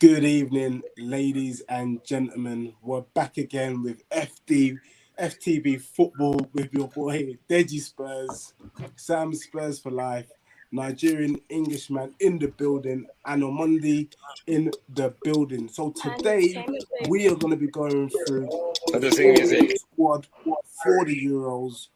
Good evening, ladies and gentlemen. We're back again with FTB Football with your boy DejiSpurs, Sam Spurs for life, Nigerian Englishman in the building, and Omondi in the building. So today we are going to be going through the squad for the Euros.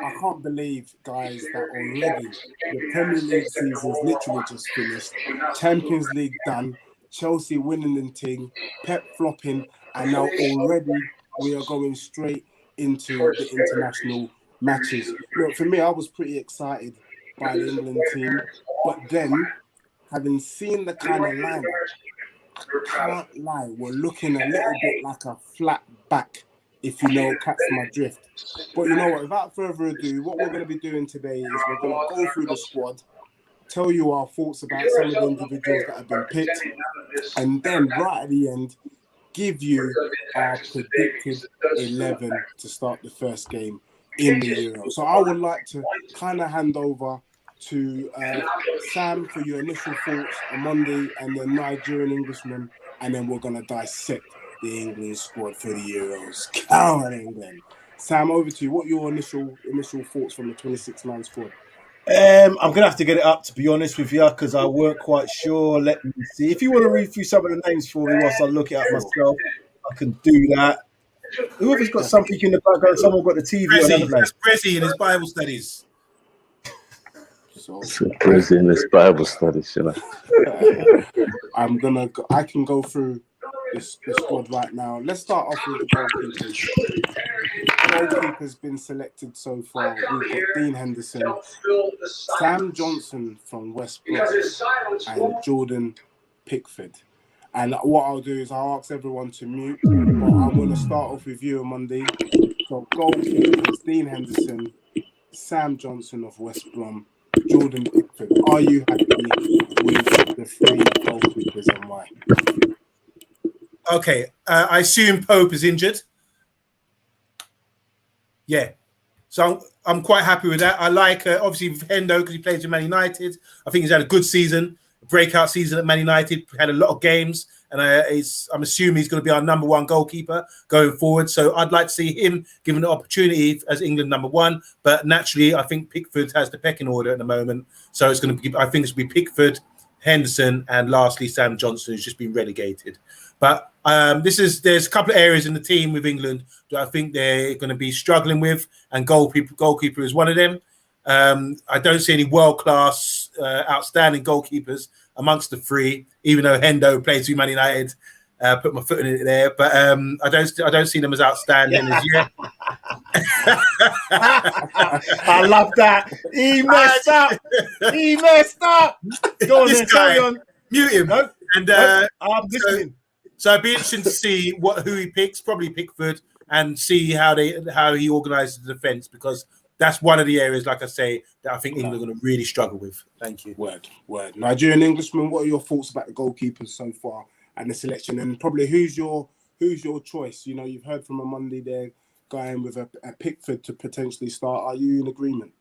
I can't believe, guys, that already the Premier League season's literally just finished. Champions League done. Chelsea winning the thing, Pep flopping, and now already we are going straight into the international matches. Look, for me, I was pretty excited by the England team, but then having seen the kind of lineup, I can't lie, we're looking a little bit like a flat back, if you know, catch my drift. But you know what, without further ado, what we're going to be doing today is we're going to go through the squad, tell you our thoughts about some of the individuals that have been picked, and then right at the end, give you our predicted 11 to start the first game in the Euro. So I would like to kind of hand over to Sam for your initial thoughts on Monday, and then Nigerian Englishman, and then we're going to dissect the England squad for the Euros. Come on, England. Sam, over to you. What are your initial thoughts from the 26-man squad? I'm going to have to get it up, to be honest with you, because I weren't quite sure. Let me see. If you want to read through some of the names for me whilst I look it up myself, I can do that. Whoever's got something in the background, someone got the TV on, haven't they? That's Prezi in his Bible studies. So Prezi in his Bible studies, you know. I can go through the squad right now. Let's start off with the goalkeepers. Goalkeeper's been selected so far. We've got Dean Henderson, Sam Johnson from West Brom, and Jordan Pickford. And what I'll do is I'll ask everyone to mute, but I'm going to start off with you, Omondi. So goalkeepers, Dean Henderson, Sam Johnson of West Brom, Jordan Pickford. Are you happy with the three goalkeepers and why? Okay, I assume Pope is injured. Yeah, so I'm quite happy with that. I like, obviously, Hendo, because he plays in Man United. I think he's had a good season, a breakout season at Man United, had a lot of games, and I'm assuming he's going to be our number one goalkeeper going forward. So I'd like to see him given the opportunity as England number one. But naturally, I think Pickford has the pecking order at the moment. So it's going to be, I think it's going to be Pickford, Henderson, and lastly, Sam Johnson, who's just been relegated. But there's a couple of areas in the team with England that I think they're going to be struggling with, and goalkeeper is one of them. I don't see any world-class, outstanding goalkeepers amongst the three, even though Hendo plays for Man United. Put my foot in it there, but I don't see them as outstanding as yet. I love that. He messed up. Go on, then, carry on. Mute him. No, and I'm listening. So it'd be interesting to see who he picks, probably Pickford, and see how he organises the defence, because that's one of the areas, like I say, that I think England are going to really struggle with. Thank you. Word. Nigerian Englishman, what are your thoughts about the goalkeepers so far and the selection? And probably who's your choice? You know, you've heard from Omondi there going with a Pickford to potentially start. Are you in agreement?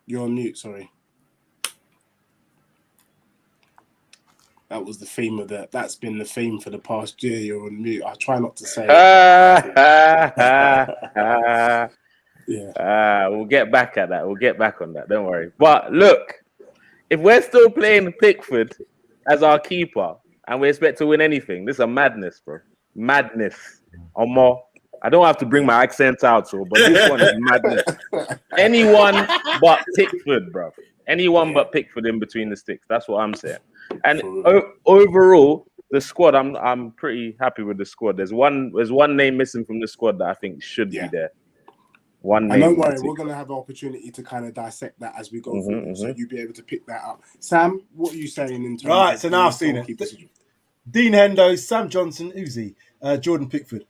You're on mute, sorry. That was the theme of that. That's been the theme for the past year. You're on mute. I try not to say it. We'll get back at that. We'll get back on that. Don't worry. But look, if we're still playing Pickford as our keeper and we expect to win anything, this is a madness, bro. Madness. Omo. I don't have to bring my accent out, but this one is madness. Anyone but Pickford, bro. Anyone but Pickford in between the sticks. That's what I'm saying. And overall, the squad, I'm pretty happy with the squad. There's one name missing from the squad that I think should be there. One name. And don't worry, we're going to have an opportunity to kind of dissect that as we go through, so you'll be able to pick that up. Sam, what are you saying in terms of... Right, so now I've seen it. Dean Hendo, Sam Johnson, Uzi, Jordan Pickford.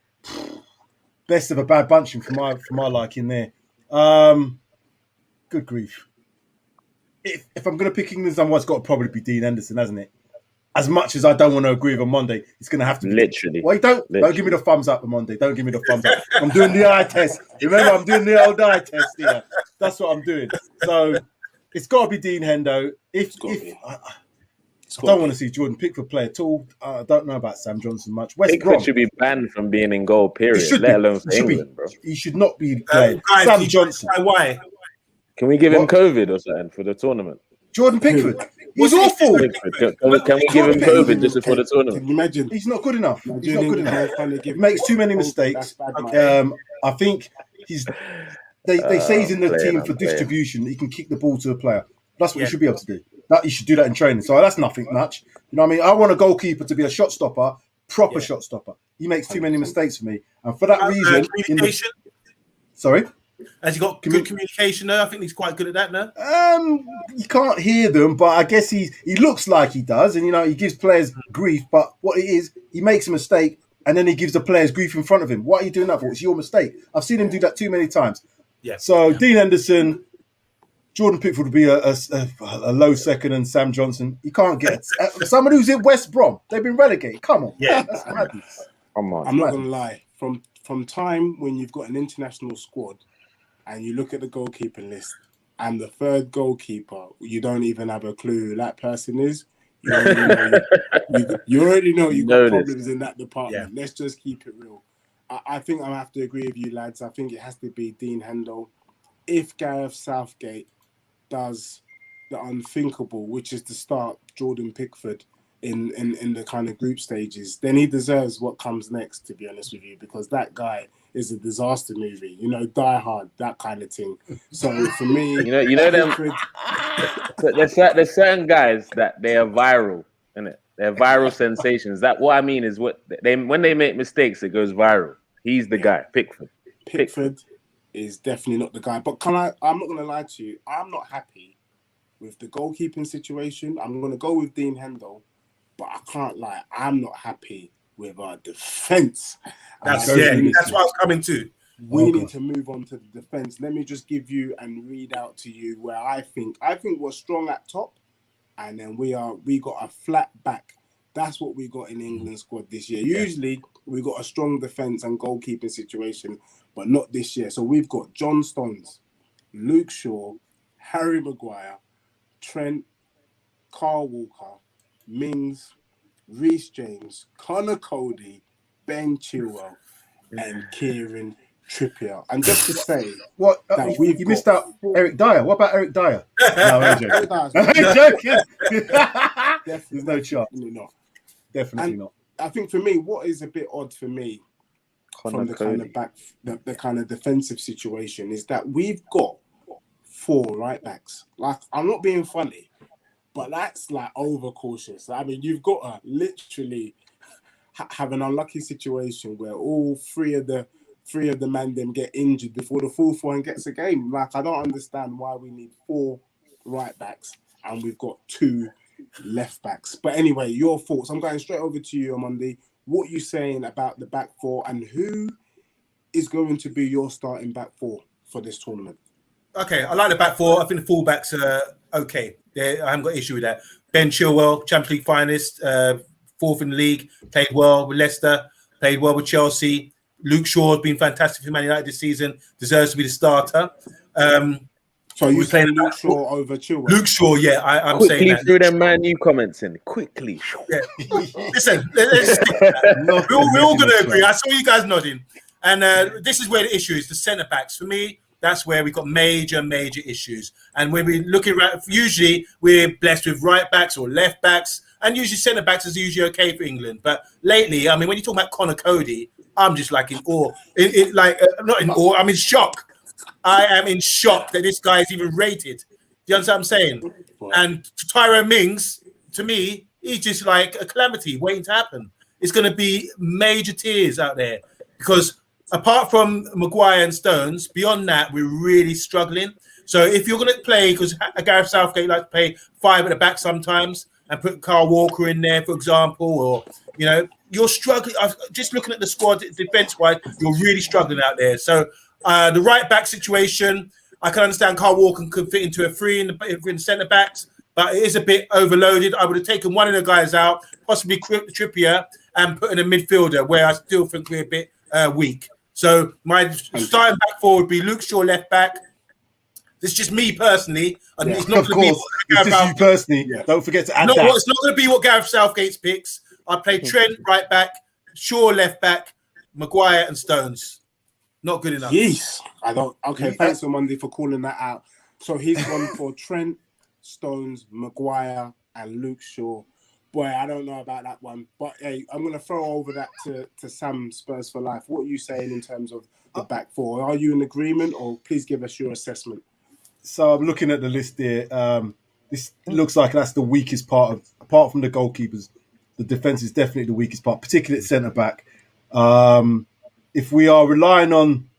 Best of a bad bunching for my liking there. Good grief. If I'm going to pick England's number one, it's got to probably be Dean Henderson, hasn't it? As much as I don't want to agree with on Monday, it's going to have to be. Literally. Well, don't give me the thumbs up on Monday. Don't give me the thumbs up. I'm doing the eye test. Remember, I'm doing the old eye test here. That's what I'm doing. So it's got to be Dean Hendo. I don't want to see Jordan Pickford play at all. I don't know about Sam Johnson much. West Pickford Brom should be banned from being in goal, he period, should let be. alone for England, bro. He should not be playing. Guys, Sam can you Johnson. clarify why? Can we give him What? COVID or something for the tournament? Jordan Pickford. He's What's the awful. issue with Pickford, can we give him Jordan COVID just before the tournament? Can you imagine? He's not good enough. He's not good enough. Trying to He give makes too many COVID, mistakes. that's bad, man. I think he's. They say he's in the team for I'm playing. distribution. He can kick the ball to the player. That's what he should be able to do. That he should do that in training. So that's nothing much. You know what I mean? I want a goalkeeper to be a shot stopper, proper shot stopper. He makes too many mistakes for me, and for that reason, communication. Sorry. Has he got good communication though? I think he's quite good at that now. You can't hear them, but I guess he looks like he does, and he gives players grief. But what it is, he makes a mistake, and then he gives the players grief in front of him. What are you doing that for? It's your mistake. I've seen him do that too many times. Yeah. So Dean Henderson, Jordan Pickford would be a low second, and Sam Johnson. You can't get somebody who's in West Brom. They've been relegated. Come on, that's madness. Come on. I'm not gonna lie. From time when you've got an international squad, and you look at the goalkeeper list, and the third goalkeeper, you don't even have a clue who that person is. You already know you've got problems in that department. Yeah. Let's just keep it real. I think I have to agree with you, lads. I think it has to be Dean Hendo. If Gareth Southgate does the unthinkable, which is to start Jordan Pickford in the kind of group stages, then he deserves what comes next, to be honest with you, because that guy is a disaster movie, Die Hard, that kind of thing. So for me, you know them. There's certain guys that they are viral, innit? They're viral sensations. That what I mean is when they make mistakes, it goes viral. He's the guy, Pickford. Pickford is definitely not the guy. But I'm not going to lie to you. I'm not happy with the goalkeeping situation. I'm going to go with Dean Hendo, but I can't lie. I'm not happy with our defence. That's what I was coming to. We need to move on to the defence. Let me just give you and read out to you where I think we're strong at top, and then we got a flat back. That's what we got in England squad this year. Usually we got a strong defence and goalkeeping situation, but not this year. So we've got John Stones, Luke Shaw, Harry Maguire, Trent, Carl Walker, Mings, Reece James, Connor Cody, Ben Chilwell, and Kieran Trippier. And just to say, you missed out Eric Dyer. What about Eric Dyer? No, I'm joking. I'm joking. There's no chance. Definitely not. I think for me, what is a bit odd for me from the kind of the kind of defensive situation is that we've got 4 right backs. Like, I'm not being funny, but that's like overcautious. I mean, you've got to literally have an unlucky situation where all three of the man them get injured before the fourth one gets a game. Like, I don't understand why we need 4 right backs and we've got 2 left backs. But anyway, your thoughts. I'm going straight over to you, Omondi. What are you saying about the back 4 and who is going to be your starting back 4 for this tournament? Okay, I like the back 4. I think the fullbacks are okay. I haven't got an issue with that. Ben Chilwell, Champions League finalist, 4th in the league, played well with Leicester, played well with Chelsea. Luke Shaw has been fantastic for Man United this season, deserves to be the starter. So you're playing Luke Shaw over Chilwell? Luke Shaw, yeah, I'm quickly saying that. Quickly through them Man U comments in. Quickly. Yeah. Listen, we're all going to agree. I saw you guys nodding. And this is where the issue is, the centre-backs. For me, that's where we've got major issues. And when we look at, usually we're blessed with right backs or left backs, and usually centre-backs is usually okay for England. But lately, I mean, when you talk about Connor Cody, I'm just like in awe. Not in awe, I'm in shock. I am in shock that this guy is even rated. Do you understand what I'm saying? And Tyrone Mings, to me, he's just like a calamity waiting to happen. It's going to be major tears out there because apart from Maguire and Stones, beyond that, we're really struggling. So if you're going to play, because Gareth Southgate likes to play 5 at the back sometimes and put Carl Walker in there, for example, or, you're struggling. Just looking at the squad defense-wise, you're really struggling out there. So the right-back situation, I can understand Carl Walker could fit into a 3 in the centre-backs, but it is a bit overloaded. I would have taken one of the guys out, possibly Trippier, and put in a midfielder where I still think we're a bit weak. So my starting back 4 would be Luke Shaw left back, This is just me personally. And it's not Of going to be course, it's just you personally. Yeah. Don't forget to add it's that. not going to be what Gareth Southgate's picks. I play Trent right back, Shaw left back, Maguire and Stones. Not good enough. Jeez. I don't. Okay, thanks, Omondi, for calling that out. So he's gone for Trent, Stones, Maguire, and Luke Shaw. Boy, I don't know about that one. But hey, I'm going to throw over that to Sam, Spurs for Life. What are you saying in terms of the back four? Are you in agreement, or please give us your assessment? So I'm looking at the list here. This looks like that's the weakest part of, apart from the goalkeepers, the defence is definitely the weakest part, particularly at centre back. If we are relying on,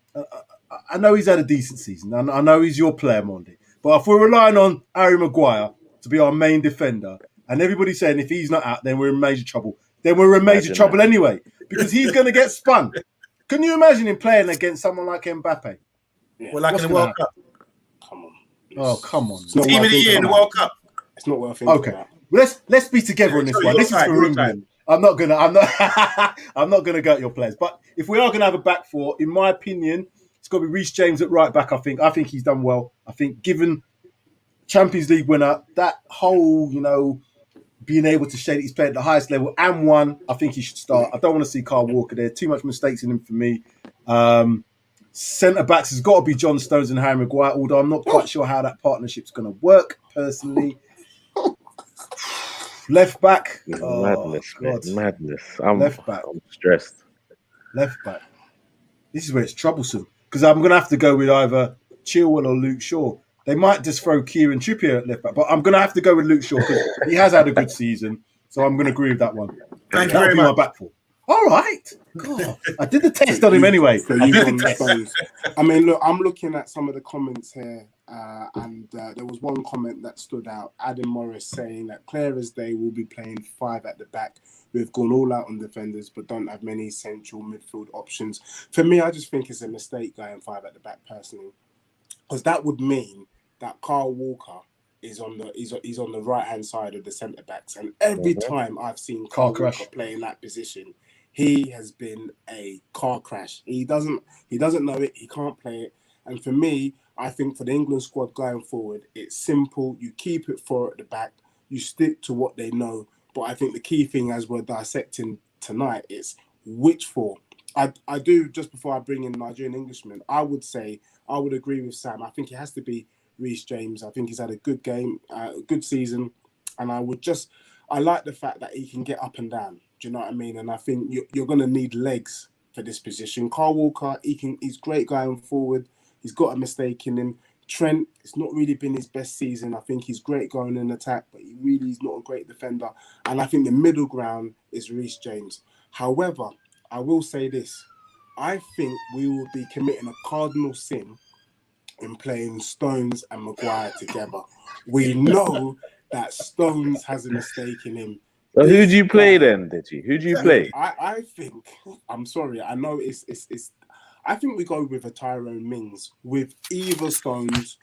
I know he's had a decent season. I know he's your player, Mondi. But if we're relying on Harry Maguire to be our main defender, and everybody's saying if he's not out, then we're in major trouble. Then we're in major trouble anyway, because he's going to get spun. Can you imagine him playing against someone like Mbappe? Yeah. Well, like in the World Cup. Come on. Oh, come on. Team of the year in the World Cup. It's not worth thinking about. Well, let's be together on this one. This is for England. I'm not gonna go at your players. But if we are gonna have a back four, in my opinion, it's got to be Reece James at right back. I think he's done well. I think given Champions League winner, that whole being able to show that he's played at the highest level and won, I think he should start. I don't want to see Kyle Walker there. Too much mistakes in him for me. Centre backs has got to be John Stones and Harry Maguire, although I'm not quite sure how that partnership's going to work personally. Left back. Madness. Left back. I'm stressed. Left back. This is where it's troublesome because I'm going to have to go with either Chilwell or Luke Shaw. They might just throw Kieran Trippier at left back, but I'm going to have to go with Luke Shaw because he has had a good season. So I'm going to agree with that one. Thank you very much. My back four. All right. God, I did the test on him anyway. I mean, look, I'm looking at some of the comments here, and there was one comment that stood out. Adam Morris saying that clear as day will be playing 5 at the back. We've gone all out on defenders, but don't have many central midfield options. For me, I just think it's a mistake going 5 at the back personally, because that would mean that Kyle Walker is on the right hand side of the centre backs, and every time I've seen Kyle Walker play in that position, he has been a car crash. He doesn't know it. He can't play it. And for me, I think for the England squad going forward, it's simple. You keep it 4 at the back. You stick to what they know. But I think the key thing, as we're dissecting tonight, is which 4. I do, just before I bring in Nigerian Englishman, I would say I would agree with Sam. I think it has to be Reece James. I think he's had a good game, a good season. And I like the fact that he can get up and down. Do you know what I mean? And I think you're going to need legs for this position. Kyle Walker, he's great going forward. He's got a mistake in him. Trent, it's not really been his best season. I think he's great going in attack, but he really is not a great defender. And I think the middle ground is Reece James. However, I will say this. I think we will be committing a cardinal sin in playing Stones and Maguire together. We know that Stones has a mistake in him. So who do you play then, Deji? Who do you play? I think, I'm sorry, I know it's I think we go with a Tyrone Mings with either Stones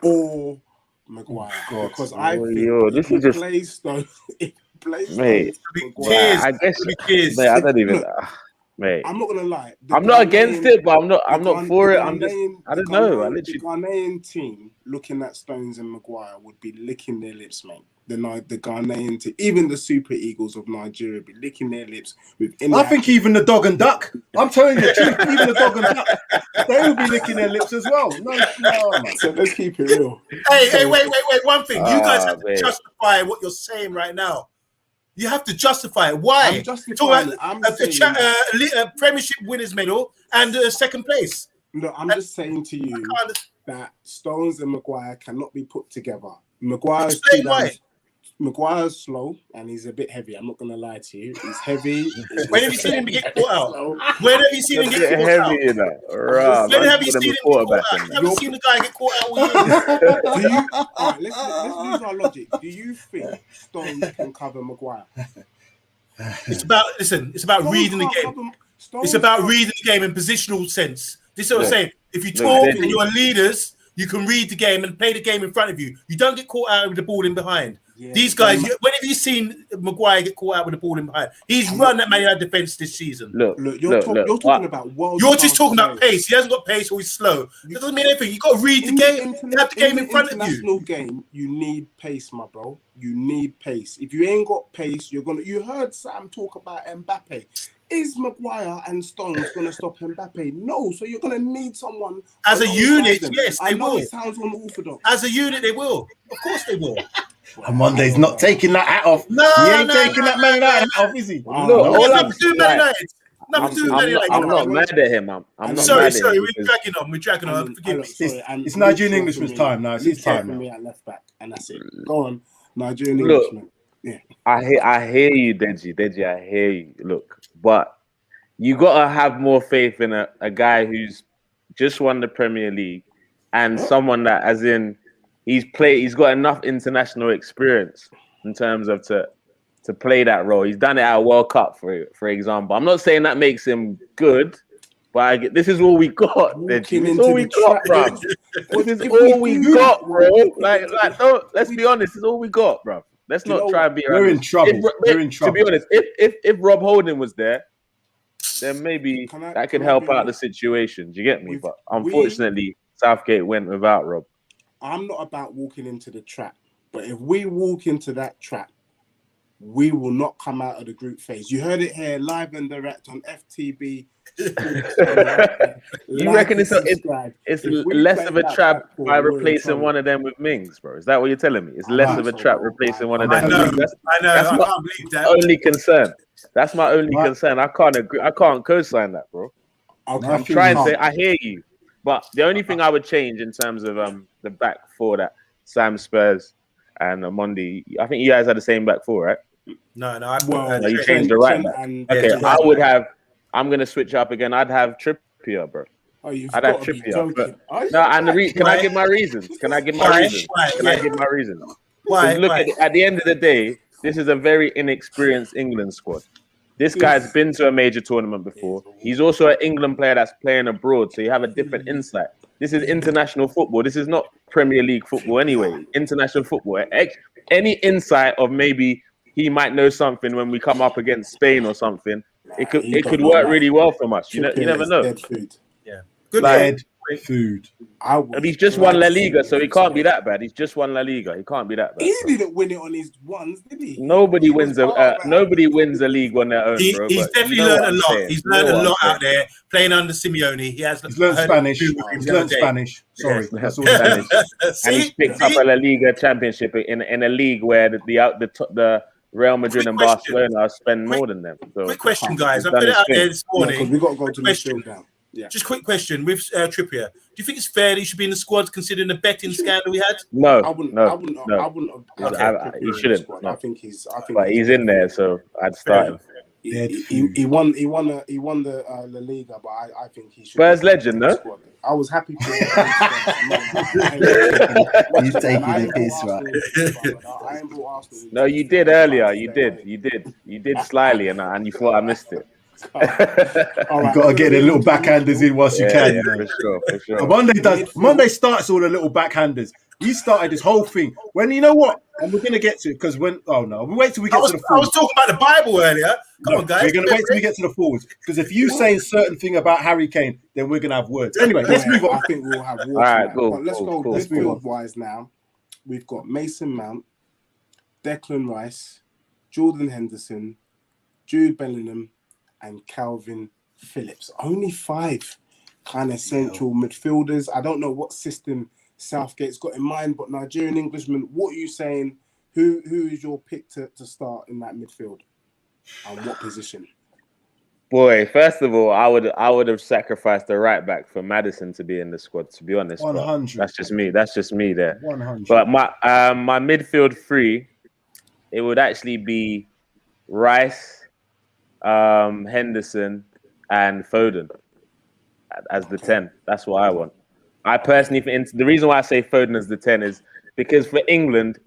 or Maguire. Because I think this is just play Stones. Mate, I guess mate, I don't even. Look, mate, I'm not gonna lie. I'm not against it, but I'm not for it. I'm just. I don't know. The Ghanaian team looking at Stones and Maguire would be licking their lips, mate. The Ghanaian team, even the Super Eagles of Nigeria, be licking their lips with. I think even the Dog and Duck. I'm telling you the truth. Even the Dog and Duck, they will be licking their lips as well. No, man. So let's keep it real. Hey, wait. One thing, you guys have to justify what you're saying right now. You have to justify it. Why? I'm justifying it. I'm saying a Premiership winners medal and second place. No, I'm just saying to you that Stones and Maguire cannot be put together. Maguire's slow and he's a bit heavy. I'm not going to lie to you. He's heavy. When have you seen him get caught out? When have you seen him get caught out? You know? When have you seen him get caught out? You haven't seen the guy get caught out all year. All right, let's use our logic. Do you think Stones can cover Maguire? It's about reading the game. It's about reading the game in positional sense. This is what I'm saying. If you talk and you're leaders, you can read the game and play the game in front of you. You don't get caught out with the ball in behind. Yeah, These guys, when have you seen Maguire get caught out with the ball in behind? He's run that Man United defense this season. Look, you're talking about world. You're just talking about pace. He hasn't got pace or he's slow. That doesn't mean anything. You got to read the game. You have the game in front of you. International game, you need pace, my bro. You need pace. If you ain't got pace, you're gonna. You heard Sam talk about Mbappe. Is Maguire and Stones going to stop Mbappe? No. So you're going to need someone as a unit. Yes, they will. It sounds unorthodox. As a unit, they will. Of course, they will. Monday's not taking that hat off. No, he ain't taking that Man United hat off, is he? Look, all I'm doing Man United. I'm not mad at him. I'm not sorry. mad at him We're dragging on. Forgive me. It's Nigerian Englishman's time now. It's his time now. Me at left back, and that's it. Go on, Nigerian Englishman. Yeah. I hear you, Deji. I hear you. Look, but you gotta have more faith in a guy who's just won the Premier League and someone that, as in, he's got enough international experience in terms of to play that role. He's done it at a World Cup, for example. I'm not saying that makes him good, but this is all we got. This is all we got, bro. This is all we got, bro. Like, don't, let's be honest. This is all we got, bro. Let's not try and be. We're in trouble. We're in trouble. To be honest, if Rob Holding was there, then maybe that could help out the situation. Do you get me? But unfortunately, Southgate went without Rob. I'm not about walking into the trap, but if we walk into that trap, we will not come out of the group phase. You heard it here live and direct on FTB. You reckon it's less of a trap by replacing one of them with Mings, bro? Is that what you're telling me? It's less of a trap replacing one of them. I know. I can't believe that. Only concern. That's my only concern. I can't agree. I can't co-sign that, bro. Okay, I'm trying to say I hear you, but the only thing I would change in terms of the back four, that Sam, Spurs and Omondi, I think you guys had the same back four, right? No, you changed the right back. Okay, I would have. I'm gonna switch up again. I'd have Trippier, bro. I'd have Trippier. Can I give my reasons? Can I give my reasons? Why? Look, at the end of the day, this is a very inexperienced England squad. This guy's been to a major tournament before. He's also an England player that's playing abroad, so you have a different insight. This is international football. This is not Premier League football anyway. International football. Any insight of maybe he might know something when we come up against Spain or something, it could work really well from us. You never know. Yeah, good food. And he's just won La Liga, so he can't be that bad. He's just won La Liga. He can't be that bad. He didn't win it on his ones, did he? Nobody wins a league on their own, bro. He's definitely learned a lot. He's learned a lot out there playing under Simeone. He's learned Spanish. He's learned Spanish. Sorry, that's all Spanish. And he's picked up a La Liga championship in a league where the Real Madrid and Barcelona spend more than them. So, quick question, guys. I put it out there this morning. We got to go to Midfield now. Yeah. Just quick question with Trippier. Do you think it's fair that he should be in the squad considering the betting scandal we had? No, I wouldn't. He shouldn't. No. I think he's in there, so I'd start him. He won the La Liga, but I think he should. Spurs legend, no? I was happy for him. He's taking the piss, right? I ain't brought Arsenal. No, you did earlier. You did slyly, and you thought I missed it. You've got to get the little backhanders in whilst you can. For sure. Monday starts all the little backhanders. He started this whole thing. When you know what, and we're gonna get to it because we wait till we get to the forwards. I was talking about the Bible earlier. Come on, guys. We're gonna wait till we get to the forwards because if you say a certain thing about Harry Kane, then we're gonna have words. Anyway, let's move on. I think we'll have words. All right, cool. Let's go midfield wise now. We've got Mason Mount, Declan Rice, Jordan Henderson, Jude Bellingham, and Calvin Phillips. Only 5 kind of central midfielders. I don't know what system Southgate's got in mind, but Nigerian Englishman, what are you saying? Who is your pick to start in that midfield? And what position? Boy, first of all, I would have sacrificed the right back for Maddison to be in the squad, to be honest. 100. That's just me there. 100. But my midfield 3, it would actually be Rice, Henderson, and Foden as the 10. That's what I want. I personally think the reason why I say Foden as the 10 is because for England,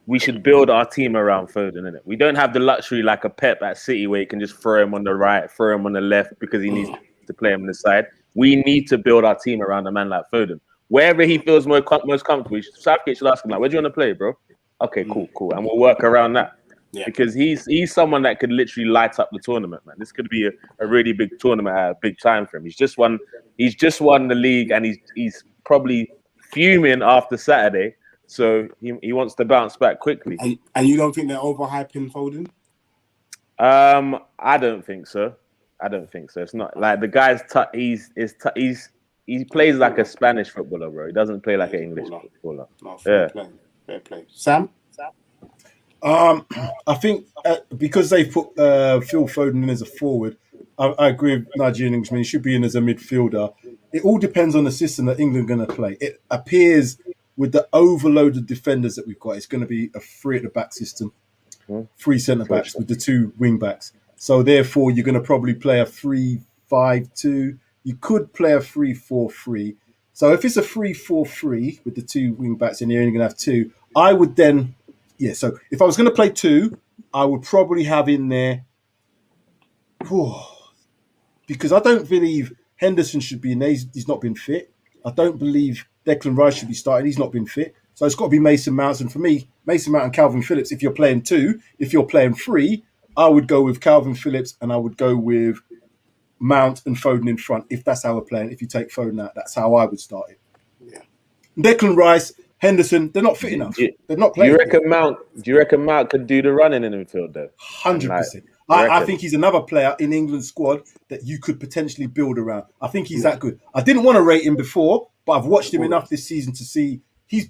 we should build our team around Foden, innit? We don't have the luxury like a Pep at City where you can just throw him on the right, throw him on the left because he needs to play him on the side. We need to build our team around a man like Foden. Wherever he feels most comfortable, Southgate should ask him, like, where do you want to play, bro? Okay, cool. And we'll work around that. Yeah. Because he's someone that could literally light up the tournament, man. This could be a really big tournament at a big time for him. He's just won the league, and he's probably fuming after Saturday. So he wants to bounce back quickly. And you don't think they're overhyping Foden? I don't think so. It's not like the guy's he plays like a Spanish footballer, bro. He doesn't play like an English footballer. No, fair play. Sam? I think because they put Phil Foden in as a forward, I agree with Nigerian Englishman. He should be in as a midfielder. It all depends on the system that England are going to play. It appears with the overloaded defenders that we've got, it's going to be a three at the back system, three centre backs with the two wing backs. So therefore, you're going to probably play a 3-5-2. You could play a 3-4-3. So if it's a 3-4-3 with the two wing backs and you're only going to have two, I would then, so if I was going to play two, I would probably have in there, because I don't believe Henderson should be in there. He's not been fit. I don't believe Declan Rice should be starting. He's not been fit. So it's got to be Mason Mount. And for me, Mason Mount and Calvin Phillips, if you're playing two, if you're playing three, I would go with Calvin Phillips and I would go with Mount and Foden in front, if that's how we're playing. If you take Foden out, that's how I would start it. Yeah. Declan Rice, Henderson, they're not fit enough. They're not playing. Do you reckon Mount could do the running in the midfield though? 100%. I think he's another player in England's squad that you could potentially build around. I think he's that good. I didn't want to rate him before, but I've watched him enough this season to see he's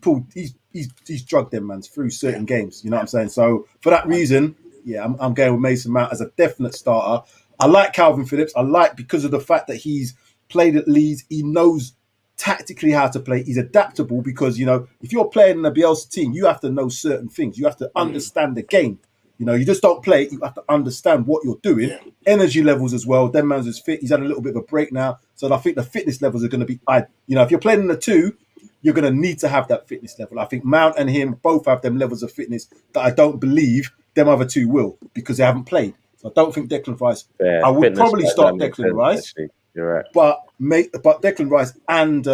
drugged them man through certain games. You know what I'm saying? So for that reason, I'm going with Mason Mount as a definite starter. I like Calvin Phillips. Because of the fact that he's played at Leeds, he knows tactically how to play. He's adaptable because, if you're playing in a Bielsa team, you have to know certain things. You have to understand the game. You just don't play. You have to understand what you're doing. Yeah. Energy levels as well. Them man's is fit. He's had a little bit of a break now. So I think the fitness levels are going to be, if you're playing in the two, you're going to need to have that fitness level. I think Mount and him both have them levels of fitness that I don't believe them other two will because they haven't played. So I don't think Declan Rice. I would probably start Declan Rice. Actually. You're right. But Declan Rice and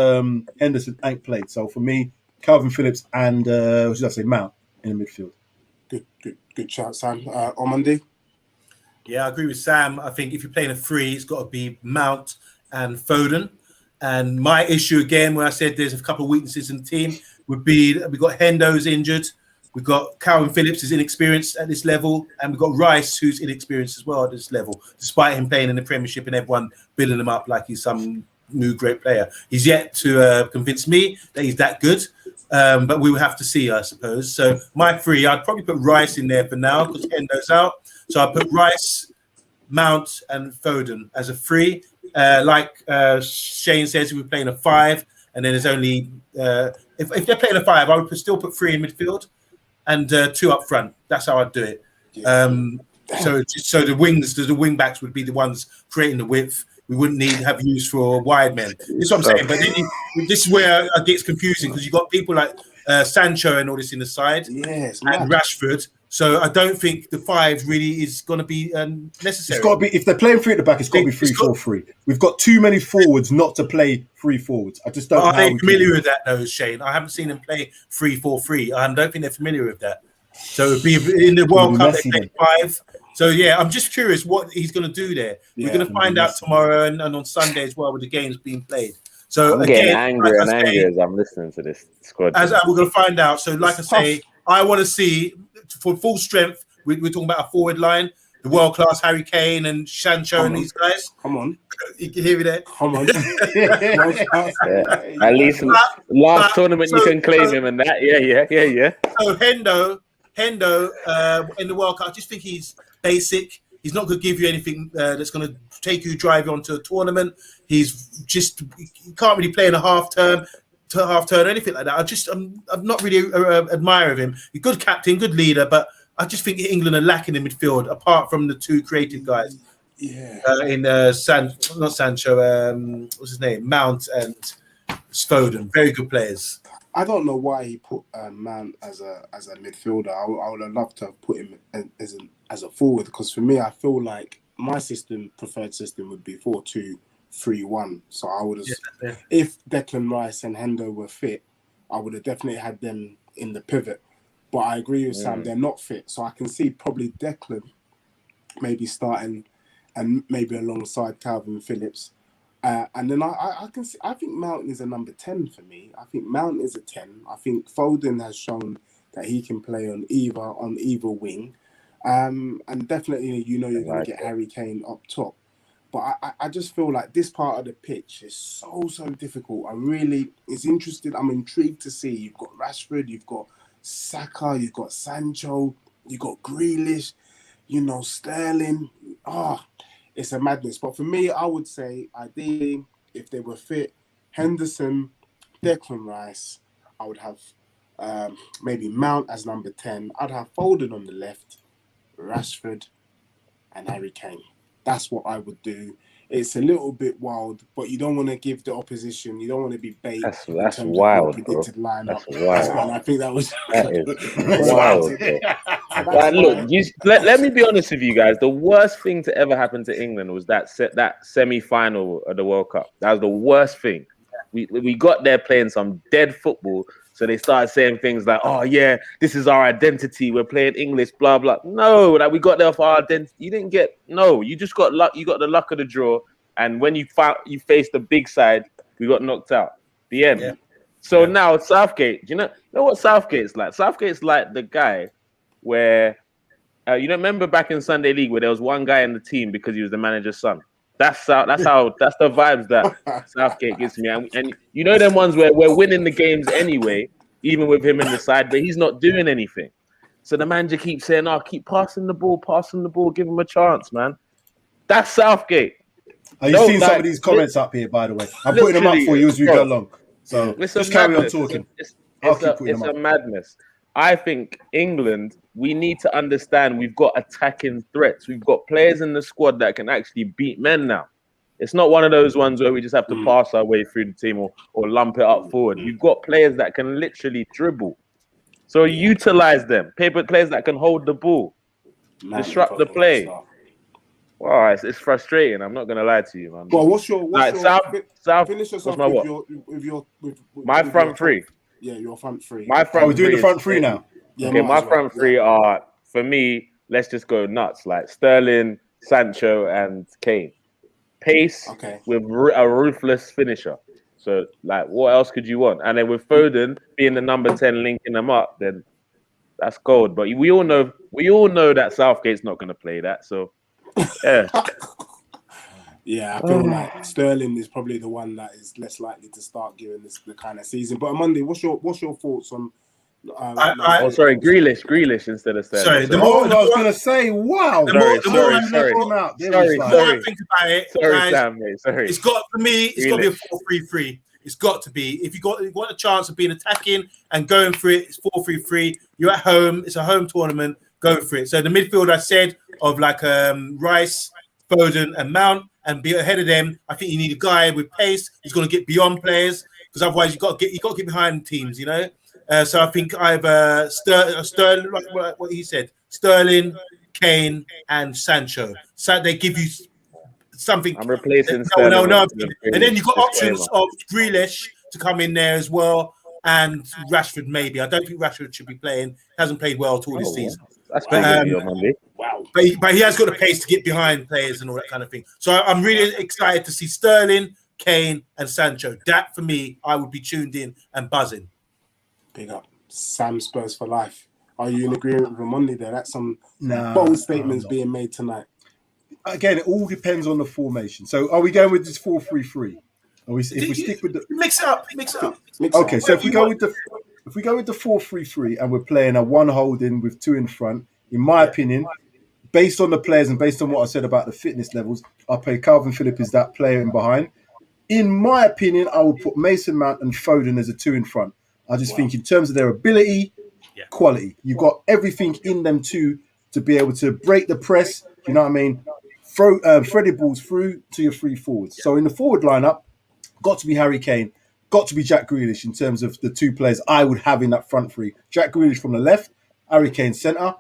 Henderson ain't played. So for me, Calvin Phillips and Mount in the midfield. Good shout, Sam. Omondi? Yeah, I agree with Sam. I think if you're playing a three, it's got to be Mount and Foden. And my issue again, when I said there's a couple of weaknesses in the team, would be that we've got Hendo's injured, we've got Calvin Phillips is inexperienced at this level, and we've got Rice who's inexperienced as well at this level, despite him playing in the Premiership and everyone building him up like he's some new great player. He's yet to convince me that he's that good. But we will have to see, I suppose. So my three, I'd probably put Rice in there for now because Hendo's out. So I put Rice, Mount, and Foden as a three. Like Shane says, we're playing a five, and then there's only if they're playing a five, I would still put three in midfield and two up front. That's how I'd do it. So the wing backs would be the ones creating the width. We wouldn't have use for wide men. That's what I'm saying. But then this is where it gets confusing because you've got people like Sancho and all this in the side, and Rashford. So I don't think the five really is going to be necessary. It's got to be if they're playing three at the back. It's got to be 3-4-3. We've got too many forwards not to play 3 forwards. I just don't. Are they familiar with that, though, Shane? I haven't seen them play 3-4-3. I don't think they're familiar with that. So it'd be in the World Cup they play 5. So I'm just curious what he's going to do there. We're going to find out tomorrow and on Sunday as well with the games being played. So I'm getting angry as I'm listening to this squad. As we're going to find out. So like I say, I want to see for full strength. We're talking about a forward line, the world class Harry Kane and Sancho and these guys. Come on, you can hear me there. Come on. At least last tournament you can claim him and that. Yeah. So Hendo in the World Cup, I just think he's basic. He's not going to give you anything that's going to drive you onto a tournament. He can't really play in a half turn or anything like that. I'm not really admirer of him. He's a good captain, good leader, but I just think England are lacking in midfield apart from the two creative guys. Not Sancho. What's his name? Mount and Foden. Very good players. I don't know why he put Mount as a midfielder. I would have loved to have put him as a forward because for me, I feel like my preferred system would be 4-2-3-1. So I would have, if Declan Rice and Hendo were fit, I would have definitely had them in the pivot. But I agree with Sam, they're not fit. So I can see probably Declan maybe starting and maybe alongside Calvin Phillips. And then I can see, I think Mount is a number 10 for me. I think Mount is a 10. I think Foden has shown that he can play on either wing. And definitely, you're going to get Harry Kane up top. But I just feel like this part of the pitch is so difficult. It's interesting. I'm intrigued to see. You've got Rashford, you've got Saka, you've got Sancho, you've got Grealish, Sterling. It's a madness. But for me, I would say, ideally, if they were fit, Henderson, Declan Rice, I would have maybe Mount as number 10. I'd have Foden on the left, Rashford, and Harry Kane. That's what I would do. It's a little bit wild, but you don't want to give the opposition. You don't want to be bait. That's wild, bro. Lineup. That's wild. And I think that was wild. Bro. Look, let me be honest with you guys. The worst thing to ever happen to England was that semi-final of the World Cup. That was the worst thing. We got there playing some dead football. So they started saying things like, "Oh yeah, this is our identity. We're playing English, blah blah." No, we got there for our identity. You just got luck. You got the luck of the draw. And when you faced the big side, we got knocked out. The end. Yeah. So now Southgate. You know what Southgate's like? Southgate's like the guy where remember back in Sunday League where there was one guy in the team because he was the manager's son. That's the vibes that Southgate gives me, and you know them ones where we're winning the games anyway, even with him in the side, but he's not doing anything. So the manager keeps saying, "Oh, keep passing the ball, give him a chance, man." That's Southgate. Are you seeing some of these comments up here, by the way? I'm putting them up for you as we go along. So just carry on talking. It's a madness. I think England, we need to understand we've got attacking threats. We've got players in the squad that can actually beat men now. It's not one of those ones where we just have to pass our way through the team or lump it up forward. You've got players that can literally dribble. So utilize them. Players that can hold the ball. Disrupt the play. Wow, it's frustrating. I'm not going to lie to you, man. Well, what's your South, finish yourself with my front three. Yeah, your front three. We're doing the front three now. Yeah, okay, my front three are, for me, let's just go nuts. Like Sterling, Sancho, and Kane. Pace with a ruthless finisher. So, like, what else could you want? And then with Foden being the number 10 linking them up, then that's gold. But we all know that Southgate's not going to play that. So, yeah. Yeah, I feel like Sterling is probably the one that is less likely to start giving this the kind of season. But Omondi, what's your thoughts on? Grealish instead of Sterling. Sorry, the more I was going to say, wow. The more I think about it, guys, Sam, mate, sorry. It's got to be a 4-3-3. It's got to be. If you want a chance of being attacking and going for it, it's 4-3-3. You're at home. It's a home tournament. Go for it. So the midfield I said of like Rice, Foden, and Mount, and be ahead of them. I think you need a guy with pace. He's going to get beyond players because otherwise you got to get behind teams. You know. So I think either Sterling, like what he said, Sterling, Kane, and Sancho. So they give you something. I'm replacing Sterling. No. And then you've got options of Grealish to come in there as well, and Rashford maybe. I don't think Rashford should be playing. Hasn't played well at all this season. That's pretty good, Monday. Wow. But he has got the pace to get behind players and all that kind of thing. So I'm really excited to see Sterling, Kane, and Sancho. That for me, I would be tuned in and buzzing. Big up. Sam Spurs for life. Are you in agreement with Omondi there? That's some bold statements being made tonight. Again, it all depends on the formation. So are we going with this 4-3-3? If we stick with the mix it up. Okay, so if we go with the 4-3-3 and we're playing a one holding with two in front, in my opinion, based on the players and based on what I said about the fitness levels, I'll play Calvin Phillips as that player in behind. In my opinion, I would put Mason Mount and Foden as a two in front. I just think in terms of their ability, quality, you've got everything in them to be able to break the press. You know what I mean? Throw threaded balls through to your three forwards. So in the forward lineup, got to be Harry Kane, got to be Jack Grealish in terms of the two players I would have in that front three. Jack Grealish from the left, Harry Kane centre.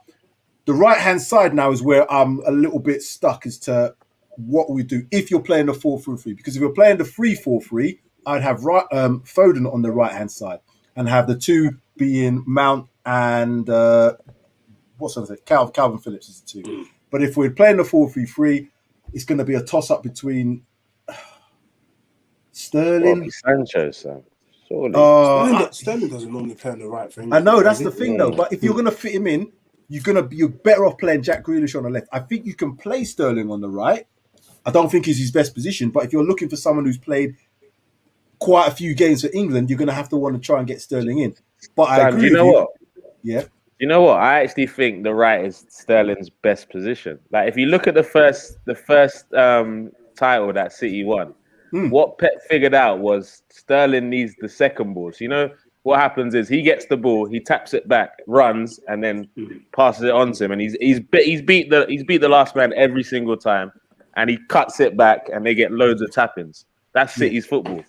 The right-hand side now is where I'm a little bit stuck as to what we do if you're playing the 4-3-3. Because if you're playing the 3-4-3, I'd have Foden on the right-hand side and have the two being Mount and what's the other thing? Calvin Phillips is the two. But if we're playing the 4-3-3, it's going to be a toss-up between Sterling. Sancho, Sam. Surely. Sterling doesn't normally play on the right for I England. know, that's the thing, though. But if you're going to fit him in, you're better off playing Jack Grealish on the left. I think you can play Sterling on the right. I don't think he's his best position, but if you're looking for someone who's played quite a few games for England, you're going to have to want to try and get Sterling in. But I agree with you. What? Yeah. You know what? I actually think the right is Sterling's best position. Like if you look at the first title that City won, what Pep figured out was Sterling needs the second ball. So you know what happens is he gets the ball, he taps it back, runs, and then passes it on to him, and he's beat the last man every single time, and he cuts it back, and they get loads of tap-ins. That's City's football.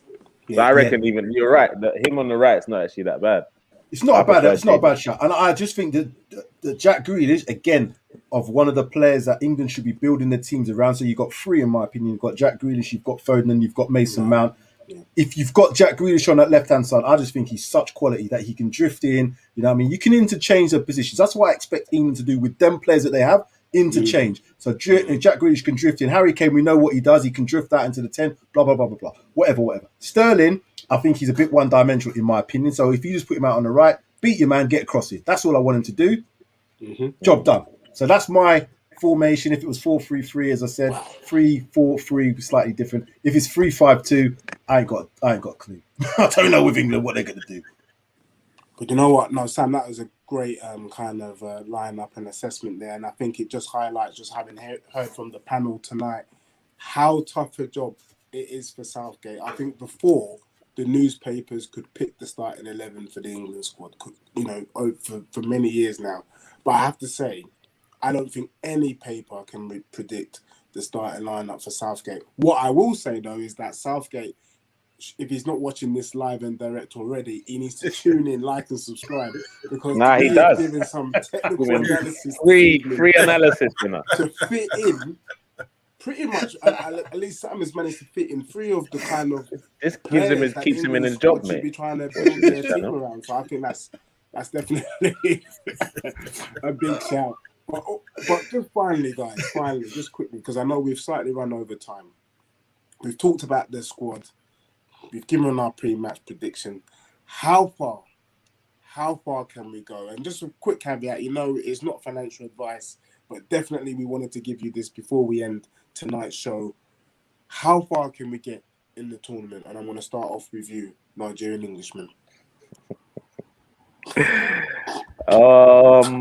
So I reckon even you're right that him on the right is not actually that bad. It's not a bad shot, and I just think that Jack Grealish, again, of one of the players that England should be building their teams around. So you've got three, in my opinion. You've got Jack Grealish, you've got Foden, and you've got Mason Mount. If you've got Jack Grealish on that left-hand side, I just think he's such quality that he can drift in. You know what I mean? You can interchange the positions. That's what I expect England to do with them players that they have, interchange. So Jack Grealish can drift in. Harry Kane, we know what he does. He can drift that into the 10, blah, blah, blah, blah, blah. Whatever. Sterling, I think he's a bit one-dimensional in my opinion. So if you just put him out on the right, beat your man, get across it. That's all I want him to do. Job done. So that's my formation. If it was 4-3-3, as I said, 3-4-3, slightly different. If it's 3-5-2, I ain't got a clue. I don't know with England what they're going to do. But you know what? No, Sam, that was a great kind of lineup and assessment there, and I think it just highlights, just having heard from the panel tonight, how tough a job it is for Southgate. I think before the newspapers could pick the starting 11 for the England squad, for many years now. But I have to say, I don't think any paper can predict the starting lineup for Southgate. What I will say, though, is that Southgate, if he's not watching this live and direct already, he needs to tune in, like and subscribe, because he does. Giving some technical analysis, free analysis, to fit in. Pretty much, at least Sam has managed to fit in three of the kind of. This keeps him in his job, mate. Be trying to build their team around. So I think that's definitely a big shout. But just finally, guys, just quickly, because I know we've slightly run over time. We've talked about the squad. We've given our pre-match prediction. How far can we go? And just a quick caveat, it's not financial advice, but definitely we wanted to give you this before we end tonight's show. How far can we get in the tournament? And I'm going to start off with you, Nigerian Englishman. I don't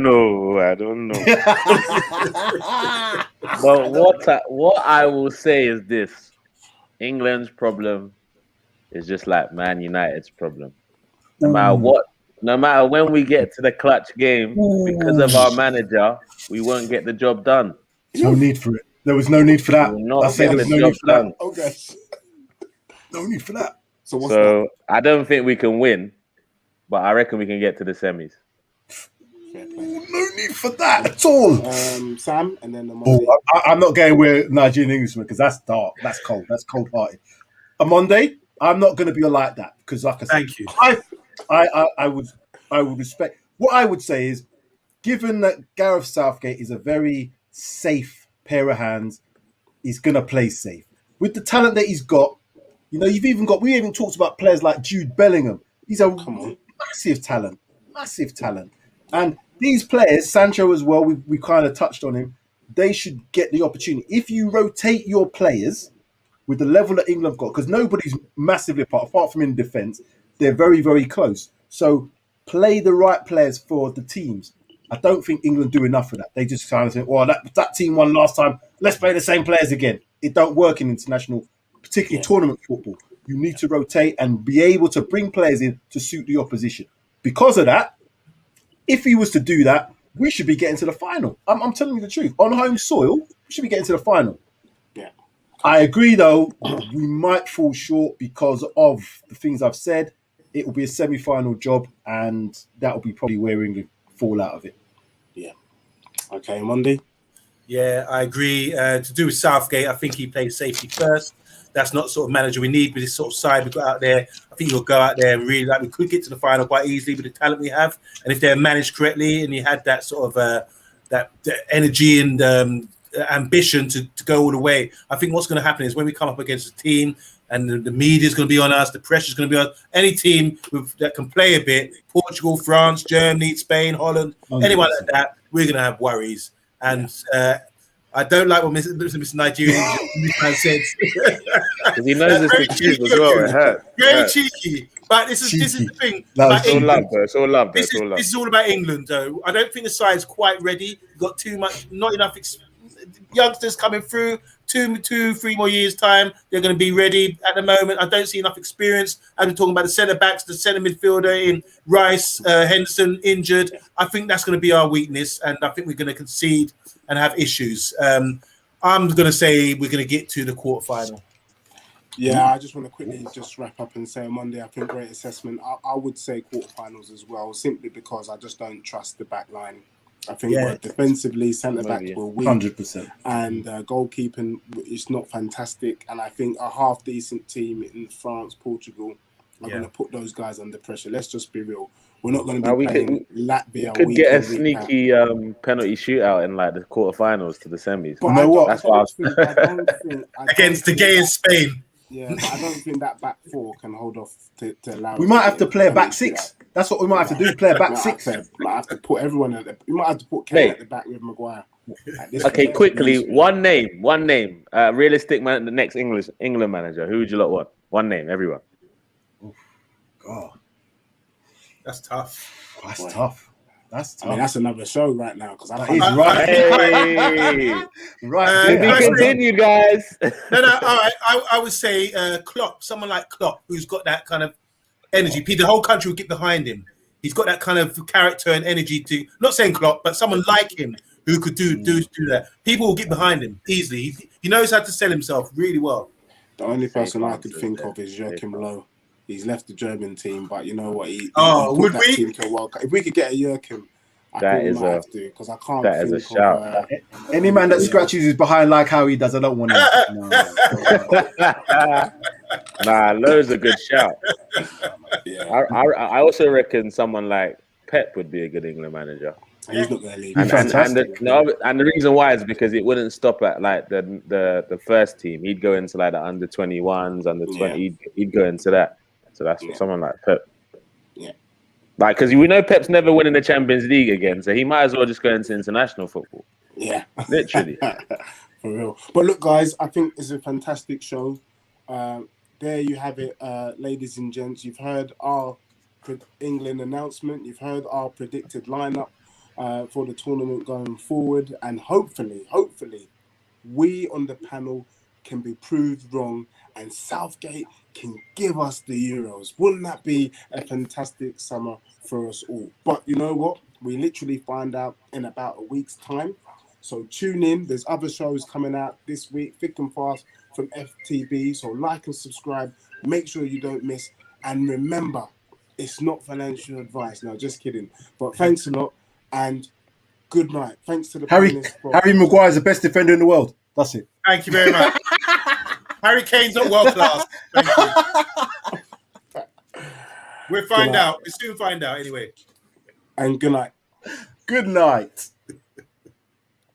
know. But what I will say is this: England's problem is just like Man United's problem. No matter when we get to the clutch game, because of our manager, we won't get the job done. No need for it. There was no need for that. I say there was no need for that. Okay. No need for that. So I don't think we can win, but I reckon we can get to the semis. No need for that at all. Sam, and then Omondi. I'm not going with Nigerian Englishman because that's dark. That's cold. That's cold-hearted. Omondi, I'm not going to be like that because, like I said, Thank you. I would respect. What I would say is, given that Gareth Southgate is a very safe pair of hands, he's going to play safe with the talent that he's got. We even talked about players like Jude Bellingham. He's a massive talent. And these players, Sancho as well, we kind of touched on him. They should get the opportunity. If you rotate your players with the level that England have got, because nobody's massively apart from in defence, they're very, very close. So play the right players for the teams. I don't think England do enough of that. They just kind of think, well, that team won last time. Let's play the same players again. It don't work in international, particularly tournament football. You need to rotate and be able to bring players in to suit the opposition. Because of that, if he was to do that, we should be getting to the final. I'm telling you the truth. On home soil, we should be getting to the final. Yeah. I agree, though, we might fall short because of the things I've said. It will be a semi-final job, and that will be probably where England fall out of it. Yeah. Okay, Monday. Yeah, I agree. To do with Southgate, I think he plays safety first. that's not sort of manager we need with this sort of side we've got out there. I think he'll go out there and really we could get to the final quite easily with the talent we have, and if they're managed correctly and he had that sort of that energy and ambition to go all the way. I think what's going to happen is when we come up against a team and the media is going to be on us, the pressure is going to be on any team that can play a bit, Portugal, France, Germany, Spain, Holland, 100%. Anyone like that, we're going to have worries. And I don't like what Mr. Nigerian said. Because he knows it's the truth as well. It hurts. Very cheeky. But this is the thing. It's all love, though. It's all love. This is all about England, though. I don't think the side's quite ready. Got too much, not enough youngsters coming through. 2-3 more years' time, they're going to be ready. At the moment, I don't see enough experience. I've been talking about the centre backs, the centre midfielder in Rice, Henderson injured. I think that's going to be our weakness, and I think we're going to concede and have issues. I'm going to say we're going to get to the quarterfinal. Yeah, I just want to quickly just wrap up and say on Monday, I think great assessment. I would say quarterfinals as well, simply because I just don't trust the back line. I think defensively, centre backs were weak, 100%, and goalkeeping is not fantastic. And I think a half decent team in France, Portugal are going to put those guys under pressure. Let's just be real. We're not going to be playing Latvia. We could get a sneaky penalty shootout in like the quarterfinals to the semis. But you know what? That's what I don't think against the gayest Spain. Yeah, I don't think that back four can hold off to allow. We might have to play a back six. That's what we might have to do. Play a back six. Might have to put everyone at the. We might have to put Kane at the back with Maguire. Okay, quickly, one name. Realistic man, the next England manager. Who would you lot want? One name, everyone. God, that's tough. That's tough. I mean, that's another show right now because I can't. Right. Right. To be continued, guys. No. All right. I would say Klopp. Someone like Klopp, who's got that kind of energy. The whole country will get behind him. He's got that kind of character and energy to. Not saying Klopp, but someone like him who could do that. People will get behind him easily. He knows how to sell himself really well. The only person I could think of is Joachim Low. He's left the German team, but you know what? Would we? Team to a World Cup. If we could get a Joachim, I think we might have to, because I can't. That is a shout. Any man that scratches his behind like how he does, I don't want him. Nah, Low's a good shout. Yeah. I also reckon someone like Pep would be a good England manager. He's not going to leave. And the reason why is because it wouldn't stop at like the first team. He'd go into like the under 21s, under 20. He'd go into that. So that's for someone like Pep. Yeah. Like, because we know Pep's never winning the Champions League again, so he might as well just go into international football. Yeah. Literally. For real. But look, guys, I think it's a fantastic show. There you have it, ladies and gents. You've heard our England announcement. You've heard our predicted lineup for the tournament going forward. And hopefully, we on the panel can be proved wrong and Southgate can give us the Euros. Wouldn't that be a fantastic summer for us all? But you know what? We literally find out in about a week's time. So tune in. There's other shows coming out this week, thick and fast from FTB. So like and subscribe. Make sure you don't miss. And remember, it's not financial advice. No, just kidding. But thanks a lot and good night. Thanks to the Harry Maguire is the best defender in the world. That's it. Thank you very much. Harry Kane's not world class. Thank you. We'll soon find out anyway. And good night. Good night.